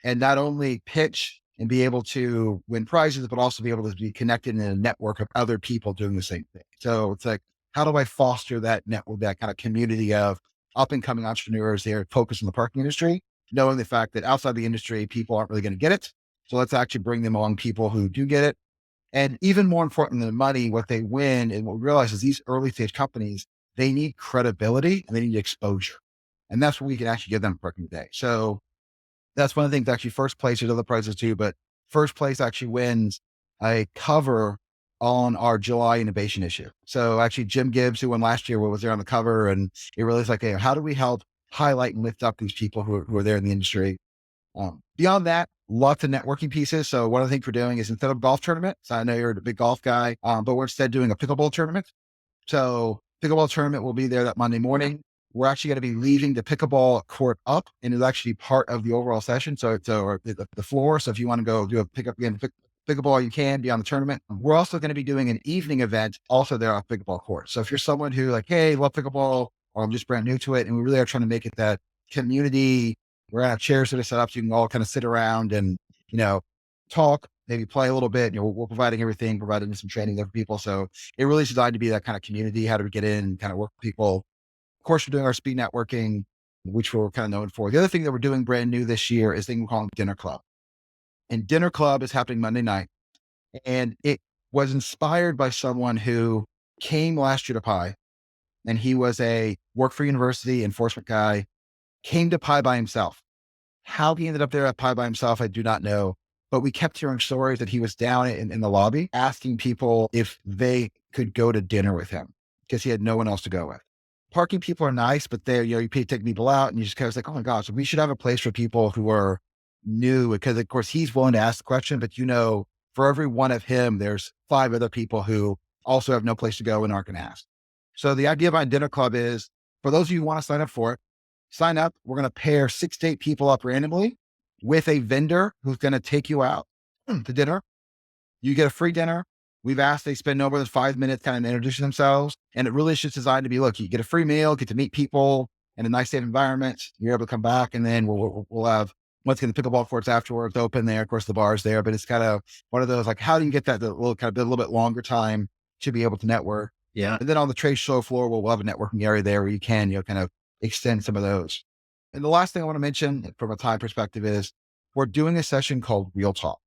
and not only pitch and be able to win prizes, but also be able to be connected in a network of other people doing the same thing. So it's like, how do I foster that network, that kind of community of up and coming entrepreneurs there focused on the parking industry, knowing the fact that outside the industry, people aren't really going to get it. So let's actually bring them along people who do get it. And even more important than the money, what they win and what we realize is these early stage companies, they need credibility and they need exposure. And that's what we can actually give them parking today. So that's one of the things. Actually, first place, there's other prizes too, but first place actually wins a cover on our July innovation issue. So actually Jim Gibbs, who won last year, was there on the cover, and it really is like, hey, how do we help highlight and lift up these people who are there in the industry? Beyond that, lots of networking pieces. So one of the things we're doing is, instead of golf tournament, so I know you're a big golf guy, but we're instead doing a pickleball tournament. So pickleball tournament will be there that Monday morning. We're actually going to be leaving the pickleball court up, and it'll actually be part of the overall session. So it's the floor. So if you want to go do a pickup again, pickleball, you can be on the tournament. We're also going to be doing an evening event also there off pickleball court. So if you're someone who like, hey, love pickleball, or I'm just brand new to it, and we really are trying to make it that community, we're going to have chairs that are set up so you can all kind of sit around and, talk, maybe play a little bit. We're providing everything, providing some training there for people. So it really is designed to be that kind of community. How do we get in, kind of work with people? Of course, we're doing our speed networking, which we're kind of known for. The other thing that we're doing brand new this year is a thing we're calling Dinner Club. And Dinner Club is happening Monday night. And it was inspired by someone who came last year to Pi, and he was a work for university enforcement guy, came to Pi by himself. How he ended up there at Pi by himself, I do not know. But we kept hearing stories that he was down in the lobby asking people if they could go to dinner with him because he had no one else to go with. Parking people are nice, but they're, you take people out and you just kind of like, oh my gosh, we should have a place for people who are new, because of course he's willing to ask the question, but for every one of him, there's 5 other people who also have no place to go and aren't going to ask. So the idea behind Dinner Club is, for those of you who want to sign up for it, sign up. We're going to pair 6 to 8 people up randomly with a vendor who's going to take you out to dinner. You get a free dinner. We've asked they spend no more than 5 minutes kind of introducing themselves. And it really is just designed to be, look, you get a free meal, get to meet people in a nice safe environment. You're able to come back, and then we'll have, once again, the pickleball courts afterwards open there. Of course, the bar's there, but it's kind of one of those, like, how do you get that a little bit longer time to be able to network?
Yeah.
And then on the trade show floor, we'll have a networking area there where you can, kind of extend some of those. And the last thing I want to mention from a time perspective is we're doing a session called Real Talk.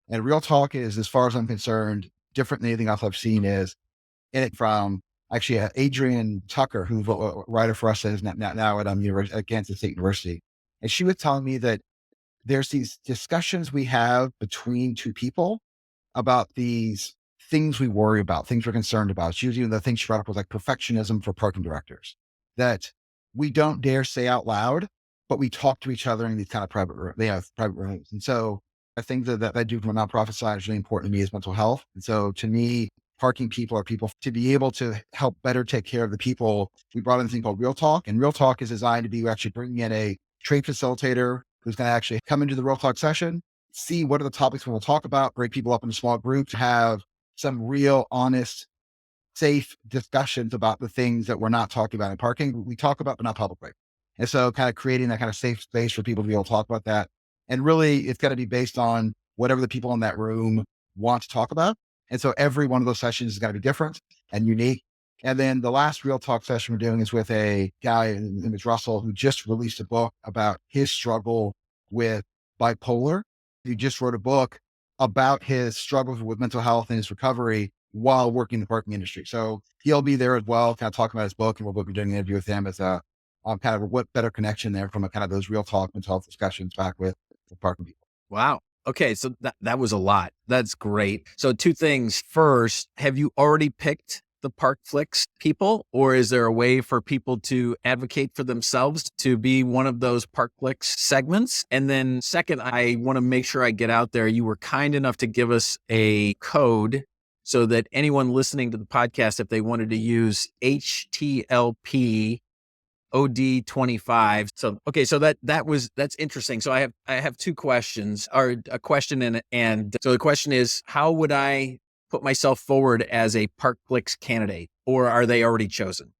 And Real Talk is, as far as I'm concerned, different than anything else I've seen, is in it from actually Adrian Tucker, who's a writer for us is now at Kansas State University. And she was telling me that there's these discussions we have between 2 people about these things we worry about, things we're concerned about. It's usually the thing she brought up was like perfectionism for parking directors, that we don't dare say out loud, but we talk to each other in these kind of private rooms. And so I think that I do from a nonprofit side is really important to me, is mental health. And so to me, parking people are people to be able to help better take care of the people. We brought in a thing called Real Talk, and Real Talk is designed to be actually bringing in a trade facilitator who's going to actually come into the Real Talk session, see what are the topics we'll talk about, break people up into small groups, have some real, honest, safe discussions about the things that we're not talking about in parking. We talk about, but not publicly. And so kind of creating that kind of safe space for people to be able to talk about that. And really, it's got to be based on whatever the people in that room want to talk about. And so every one of those sessions is going to be different and unique. And then the last Real Talk session we're doing is with a guy, name is Russell, who just released a book about his struggle with bipolar. He just wrote a book about his struggles with mental health and his recovery while working in the parking industry. So he'll be there as well, kind of talking about his book, and we'll be doing an interview with him as kind of what better connection there from a kind of those real talk mental health discussions back with the parking people.
Wow. Okay. So that was a lot. That's great. So two things. First, have you already picked the Parkflix people, or is there a way for people to advocate for themselves to be one of those Parkflix segments? And then second, I want to make sure I get out there. You were kind enough to give us a code so that anyone listening to the podcast, if they wanted to use HTLP OD25. So, okay. So that's interesting. So I have two questions, or a question and so the question is, how would I put myself forward as a Parkflix candidate, or are they already chosen?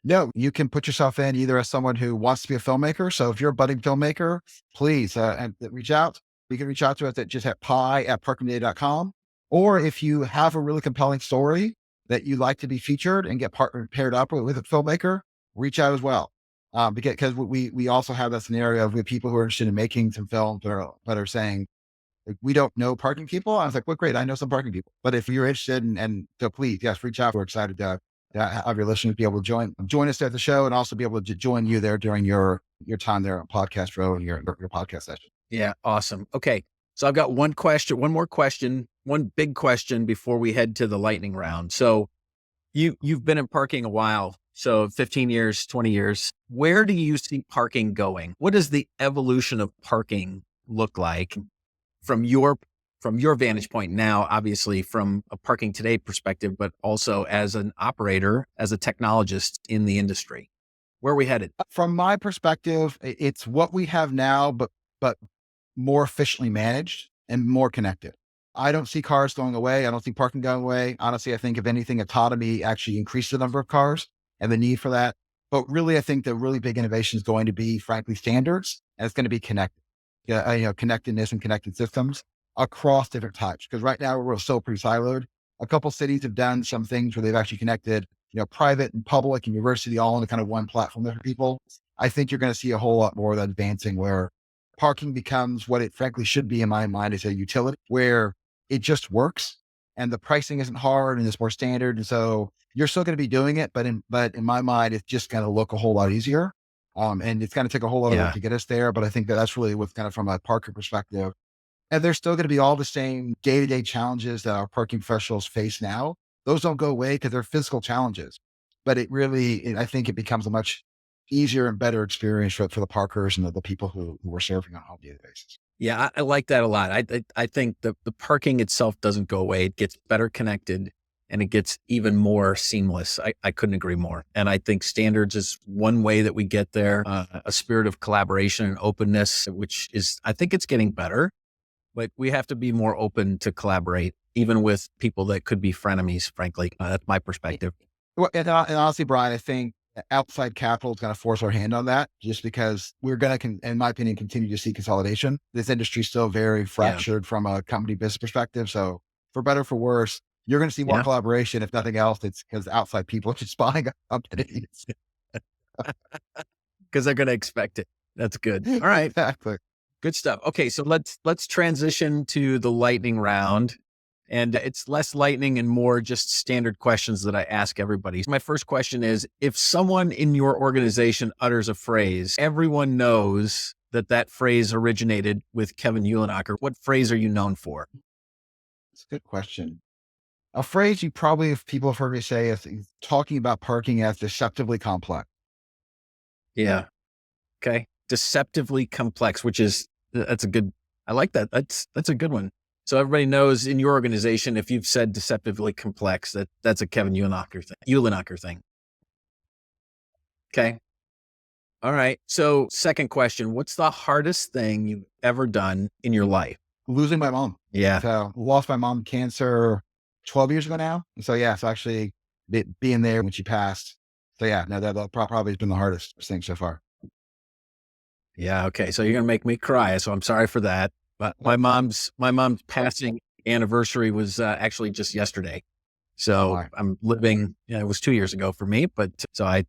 No, you can put yourself in either as someone who wants to be a filmmaker. So if you're a budding filmmaker, please and reach out. You can reach out to us at just at pie@parkingmedia.com. Or if you have a really compelling story that you'd like to be featured and get paired up with a filmmaker, reach out as well. Because we also have that scenario of with people who are interested in making some films that are saying, like, we don't know parking people. I was like, well, great. I know some parking people, but if you're interested and so please, yes, reach out. We're excited to have your listeners be able to join us at the show and also be able to join you there during your time there on Podcast Row and your podcast session.
Yeah. Awesome. Okay. So I've got one more question, one big question before we head to the lightning round. So you've been in parking a while. So 15 years, 20 years. Where do you see parking going? What does the evolution of parking look like from your vantage point now, obviously from a Parking Today perspective, but also as an operator, as a technologist in the industry? Where are we headed?
From my perspective, it's what we have now, but more efficiently managed and more connected. I don't see cars going away. I don't see parking going away. Honestly, I think if anything, autonomy actually increased the number of cars and the need for that. But really, I think the really big innovation is going to be, frankly, standards, and it's going to be connected. Yeah, connectedness and connected systems across different types. Because right now we're still pretty siloed. A couple cities have done some things where they've actually connected, private and public and university all into kind of one platform there for people. I think you're going to see a whole lot more of that advancing where parking becomes what it frankly should be in my mind as a utility where it just works and the pricing isn't hard and it's more standard. And so you're still going to be doing it, but in my mind, it's just going to look a whole lot easier. And it's going to take a whole lot of work
Yeah.
to get us there. But I think that's really what's kind of from a parker perspective. And there's still going to be all the same day-to-day challenges that our parking professionals face now. Those don't go away because they're physical challenges. But I think it becomes a much easier and better experience for the parkers and the people who we're serving on a daily basis.
Yeah, I like that a lot. I think the parking itself doesn't go away. It gets better connected and it gets even more seamless. I couldn't agree more. And I think standards is one way that we get there. A spirit of collaboration and openness, which is, I think it's getting better, but we have to be more open to collaborate, even with people that could be frenemies, frankly. That's my perspective.
Well, and honestly, Brian, I think outside capital is going to force our hand on that just because we're going to, in my opinion, continue to see consolidation. This industry is still very
Yeah.
fractured from a company business perspective. So for better or for worse, you're going to see more
Yeah.
collaboration. If nothing else, it's because outside people are just buying companies.
Because they're going to expect it. That's good. All right.
Exactly.
Good stuff. Okay, so let's transition to the lightning round. And it's less lightning and more just standard questions that I ask everybody. My first question is, if someone in your organization utters a phrase, everyone knows that phrase originated with Kevin Uhlenhaker. What phrase are you known for?
It's a good question. A phrase you probably, if people have heard me say, is talking about parking as deceptively complex.
Yeah. Okay. Deceptively complex, which is, that's a good, I like that. That's a good one. So everybody knows in your organization, if you've said deceptively complex, that's a Kevin Uhlenhaker thing. Okay. All right. So second question, what's the hardest thing you've ever done in your life?
Losing my mom.
Yeah.
So lost my mom to cancer 12 years ago now. And so, yeah, so actually being there when she passed. So yeah, no, that probably has been the hardest thing so far.
Yeah. Okay. So you're going to make me cry. So I'm sorry for that. But my mom's passing anniversary was actually just yesterday. So
Why?
I'm living, it was 2 years ago for me, but so I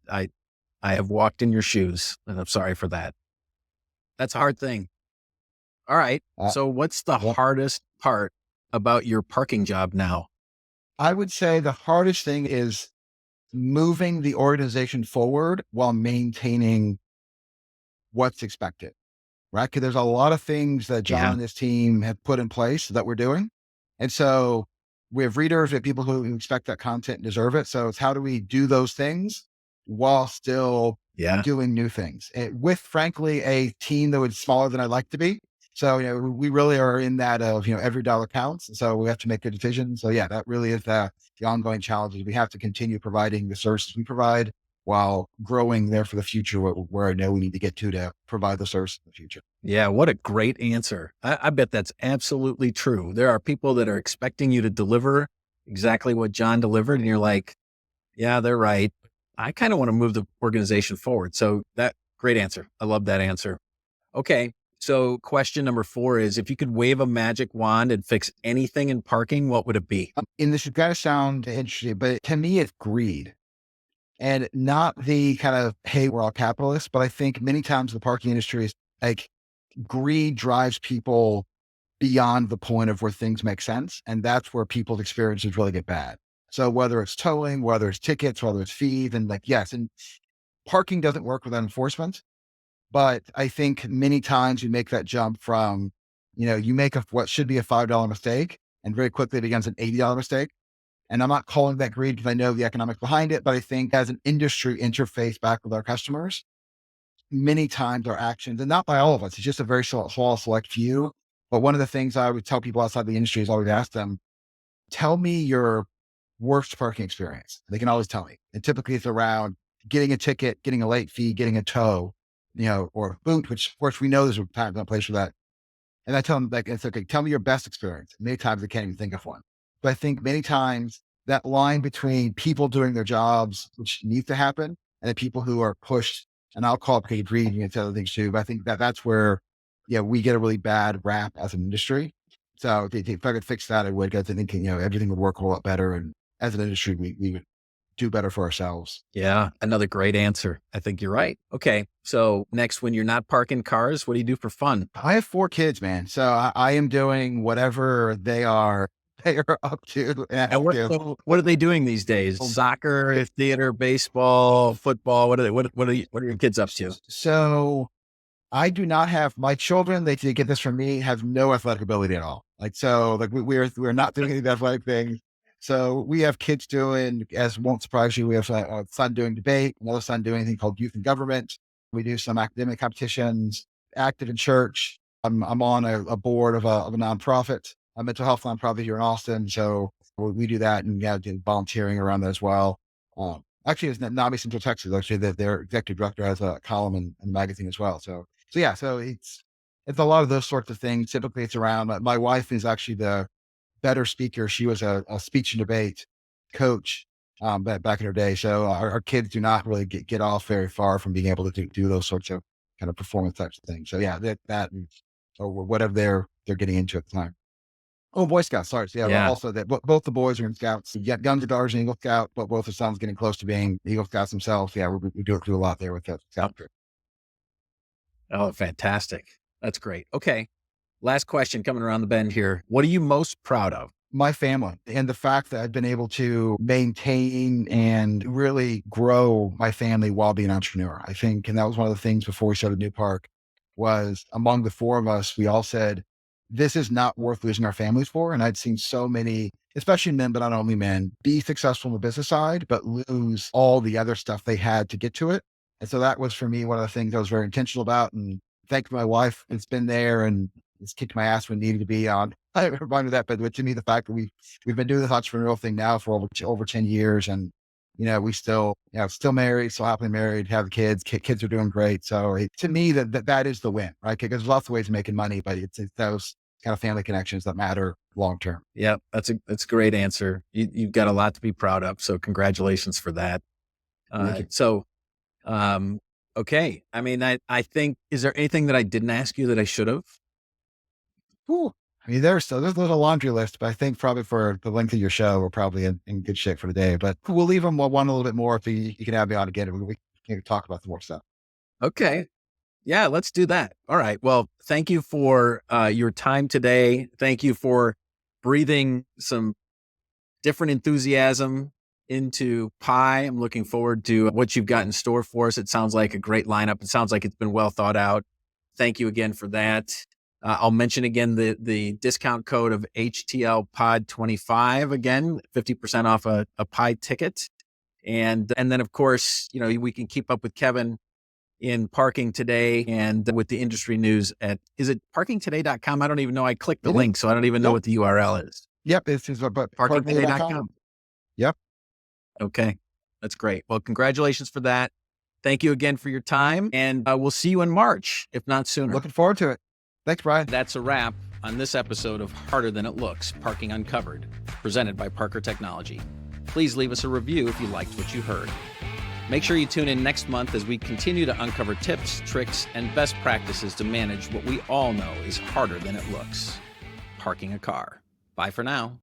have walked in your shoes and I'm sorry for that. That's a hard thing. All right.
Uh,
So what's the
well,
hardest part about your parking job now?
I would say the hardest thing is moving the organization forward while maintaining what's expected, right? Because there's a lot of things that John
Yeah.
and his team have put in place that we're doing. And so we have readers, we have people who expect that content and deserve it. So it's how do we do those things while still
Yeah.
doing new things with, frankly, a team that was smaller than I'd like to be. So, we really are in that of, every dollar counts. And so we have to make good decisions. So yeah, that really is the ongoing challenges. We have to continue providing the services we provide while growing there for the future where I know we need to get to provide the service in the future.
Yeah. What a great answer. I bet that's absolutely true. There are people that are expecting you to deliver exactly what John delivered. And you're like, yeah, they're right. I kind of want to move the organization forward. So that great answer. I love that answer. Okay. So question number 4 is if you could wave a magic wand and fix anything in parking, what would it be?
And this is going to sound interesting, but to me, it's greed. And not the kind of, hey, we're all capitalists, but I think many times the parking industry is like greed drives people beyond the point of where things make sense. And that's where people's experiences really get bad. So whether it's towing, whether it's tickets, whether it's fees, and yes, and parking doesn't work without enforcement. But I think many times you make that jump from, you make what should be a $5 mistake and very quickly it becomes an $80 mistake. And I'm not calling that greed because I know the economics behind it, but I think as an industry interface back with our customers, many times our actions, and not by all of us, it's just a very small select few. But one of the things I would tell people outside the industry is always ask them, tell me your worst parking experience. They can always tell me. And typically it's around getting a ticket, getting a late fee, getting a tow, or a boot, which of course we know there's a time and a place for that. And I tell them, like, it's okay, tell me your best experience. Many times they can't even think of one. But I think many times that line between people doing their jobs, which needs to happen, and the people who are pushed, and I'll call it paid reading and other things too. But I think that's where, we get a really bad rap as an industry. So if I could fix that, I would, because I think, everything would work a lot better. And as an industry, we would do better for ourselves.
Yeah. Another great answer. I think you're right. Okay. So next, when you're not parking cars, what do you do for fun?
I have 4 kids, man. So I am doing whatever they are up to.
And what are they doing these days? Soccer, theater, baseball, football. What are your kids up to?
So I do not have my children. They get this from me. Have no athletic ability at all. Like we're not doing any athletic things. So we have kids doing, as won't surprise you, we have a son doing debate, another son doing anything called youth and government. We do some academic competitions, active in church. I'm on a board of a nonprofit, a mental health nonprofit here in Austin. So we do that and do volunteering around that as well. Actually, it's NAMI Central Texas. Actually, their executive director has a column in a magazine as well. So yeah, so it's a lot of those sorts of things. Typically, it's around. My wife is actually the better speaker. She was a speech and debate coach back in her day. So our kids do not really get off very far from being able to do those sorts of kind of performance types of things. So yeah, that or whatever they're getting into at the time. Oh, Boy Scouts. Sorry. So yeah,
Yeah.
also that both the boys are in Scouts. You got Guns and Daughters and Eagle Scout, but both the sons getting close to being Eagle Scouts themselves. Yeah, we do a lot there with that Scout group.
Oh, fantastic. That's great. Okay. Last question coming around the bend here. What are you most proud of?
My family and the fact that I've been able to maintain and really grow my family while being an entrepreneur. I think, and that was one of the things before we started New Park, was among the 4 of us, we all said, this is not worth losing our families for. And I'd seen so many, especially men, but not only men, be successful on the business side, but lose all the other stuff they had to get to it. And so that was for me, one of the things I was very intentional about. And thank my wife, it's been there and it's kicked my ass when needed to be on. I reminded that, but to me, the fact that we've been doing this entrepreneurial thing now for over 10 years, and we still married, still happily married, have kids. Kids are doing great. So to me, that is the win, right? Because there's lots of ways of making money, but it's those kind of family connections that matter long term.
Yeah, that's a great answer. You've got a lot to be proud of. So congratulations for that. Okay. I mean, I think, is there anything that I didn't ask you that I should have?
Ooh. I mean, there's a laundry list, but I think probably for the length of your show, we're probably in good shape for the day. But we'll leave them one a little bit more if you can have me on again. We can talk about the more stuff.
Okay. Yeah, let's do that. All right. Well, thank you for your time today. Thank you for breathing some different enthusiasm into Pi. I'm looking forward to what you've got in store for us. It sounds like a great lineup. It sounds like it's been well thought out. Thank you again for that. I'll mention again the discount code of HTLPod25. Again, 50% off a Pi ticket. And then, of course, we can keep up with Kevin in Parking Today and with the industry news at, is it parkingtoday.com? I don't even know. I clicked the link, so I don't even know what the URL is.
Yep. It's
Parkingtoday.com.
Yep.
Okay. That's great. Well, congratulations for that. Thank you again for your time, and we'll see you in March, if not sooner.
Looking forward to it. Thanks, Brian.
That's a wrap on this episode of Harder Than It Looks, Parking Uncovered, presented by Parker Technology. Please leave us a review if you liked what you heard. Make sure you tune in next month as we continue to uncover tips, tricks, and best practices to manage what we all know is harder than it looks, parking a car. Bye for now.